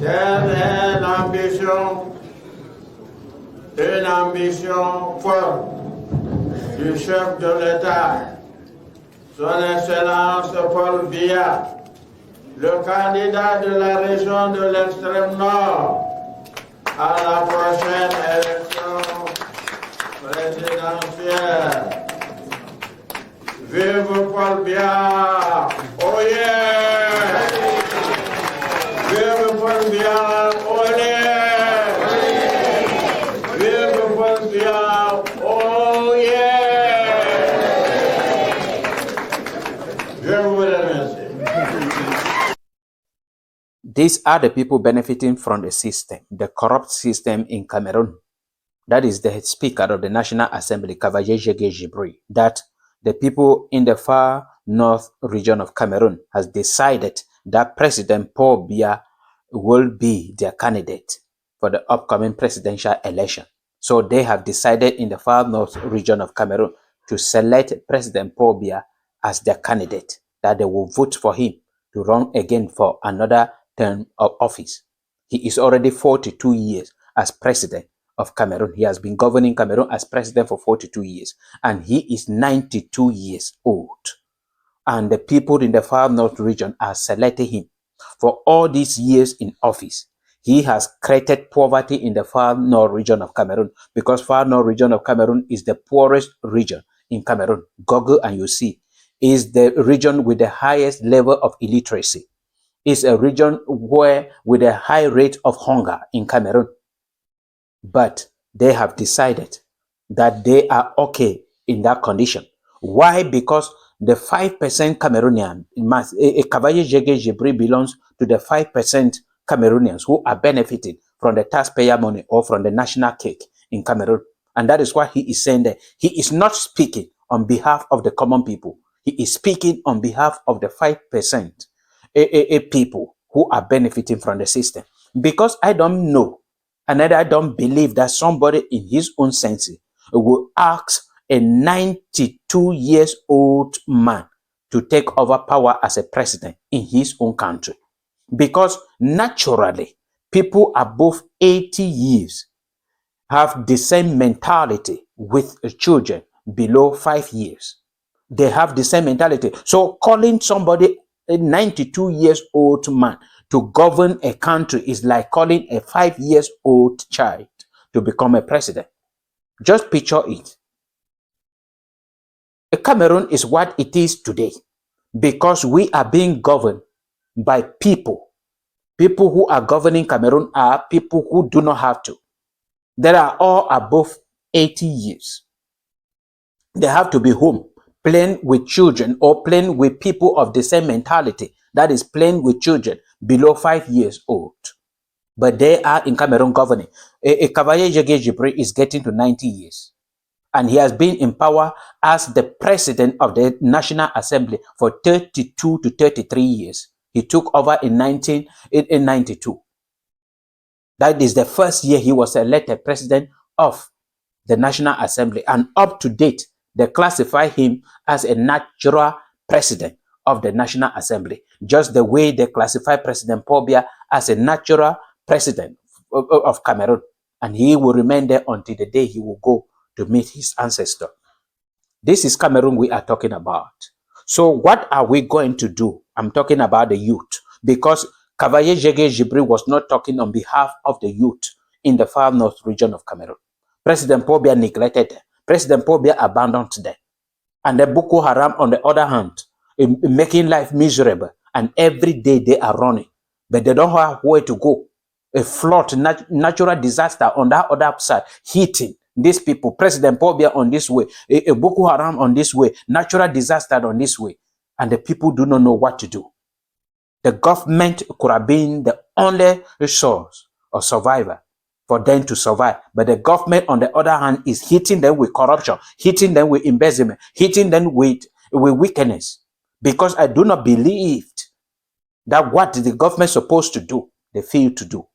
Telle est une ambition forte du chef de l'État, Son Excellence Paul Biya, le candidat de la région de l'extrême nord à la prochaine élection présidentielle. Vive Paul Biya! Oh yeah! Vive Paul Biya! Oh yeah! Vive Paul Biya! Oh yeah! Je vous remercie. These are the people benefiting from the system, the corrupt system in Cameroon. That is the Speaker of the National Assembly, Cavaye Jege-Jibri, that the people in the far north region of Cameroon has decided that President Paul Biya will be their candidate for the upcoming presidential election. So they have decided in the far north region of Cameroon to select President Paul Biya as their candidate, that they will vote for him to run again for another term of office. He is already 42 years as president of Cameroon. He has been governing Cameroon as president for 42 years, and he is 92 years old. And the people in the far north region are selecting him. For all these years in office, he has created poverty in the far north region of Cameroon, because far north region of Cameroon is the poorest region in Cameroon. Google and you see, is the region with the highest level of illiteracy. It's a region where with a high rate of hunger in Cameroon. But they have decided that they are okay in that condition. Why? Because the 5% Cameroonian, Cavaye Jege-Jibri belongs to the 5% Cameroonians who are benefiting from the taxpayer money or from the national cake in Cameroon. And that is why he is saying that he is not speaking on behalf of the common people. He is speaking on behalf of the 5% people who are benefiting from the system. Because I don't know, and I don't believe that somebody in his own senses will ask a 92 years old man to take over power as a president in his own country. Because naturally, people above 80 years have the same mentality with children below 5 years. They have the same mentality. So calling somebody a 92 years old man to govern a country is like calling a 5 years old child to become a president. Just picture it. Cameroon is what it is today because we are being governed by people. People who are governing Cameroon are people who do not have to. They are all above 80 years. They have to be home, playing with children or playing with people of the same mentality, that is playing with children below 5 years old. But they are in Cameroon governing. Cavaye Jege-Jibri is getting to 90 years. And he has been in power as the president of the National Assembly for 32 to 33 years. He took over in 1992. That is the first year he was elected president of the National Assembly. And up to date, they classify him as a natural president of the National Assembly, just the way they classify President Paul Biya as a natural president of Cameroon. And he will remain there until the day he will go to meet his ancestor. This is Cameroon we are talking about. So what are we going to do? I'm talking about the youth, because Cavaye Jege-Jibri was not talking on behalf of the youth in the far north region of Cameroon. President Paul Biya neglected them. President Paul Biya abandoned them. And the Boko Haram, on the other hand, making life miserable. And every day they are running. But they don't have where to go. A flood, natural disaster on that other side, hitting these people. President Paul Biya on this way. A Boko Haram on this way. Natural disaster on this way. And the people do not know what to do. The government could have been the only source of survivor for them to survive. But the government, on the other hand, is hitting them with corruption, hitting them with embezzlement, hitting them with wickedness. Because I do not believe that what the government is supposed to do, they fail to do.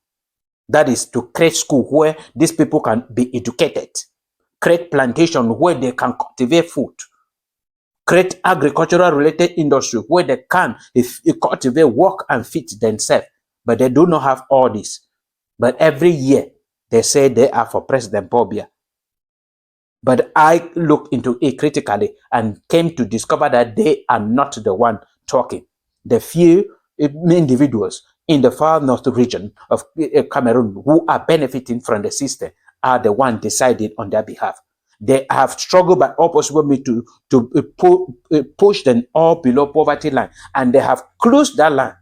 That is to create school where these people can be educated, create plantation where they can cultivate food, create agricultural related industry where they can cultivate, work and feed themselves. but they do not have all this. But every year, they say they are for President Paul Biya. But I looked into it critically and came to discover that they are not the one talking. The few individuals in the far north region of Cameroon who are benefiting from the system are the one deciding on their behalf. They have struggled by all possible means to push them all below poverty line, and they have closed that line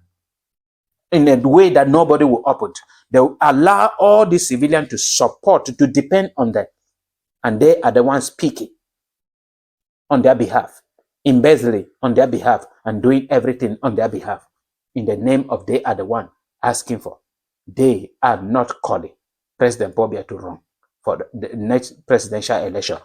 in a way that nobody will open. They will allow all the civilians to support, to depend on them, and they are the ones speaking on their behalf, embezzling on their behalf, and doing everything on their behalf in the name of they are the one asking for. They are not calling President Paul Biya to run for the next presidential election.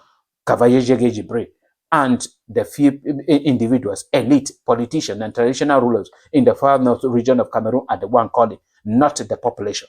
Kavaye and the few individuals, elite politicians and traditional rulers in the far north region of Cameroon are the one calling, not the population.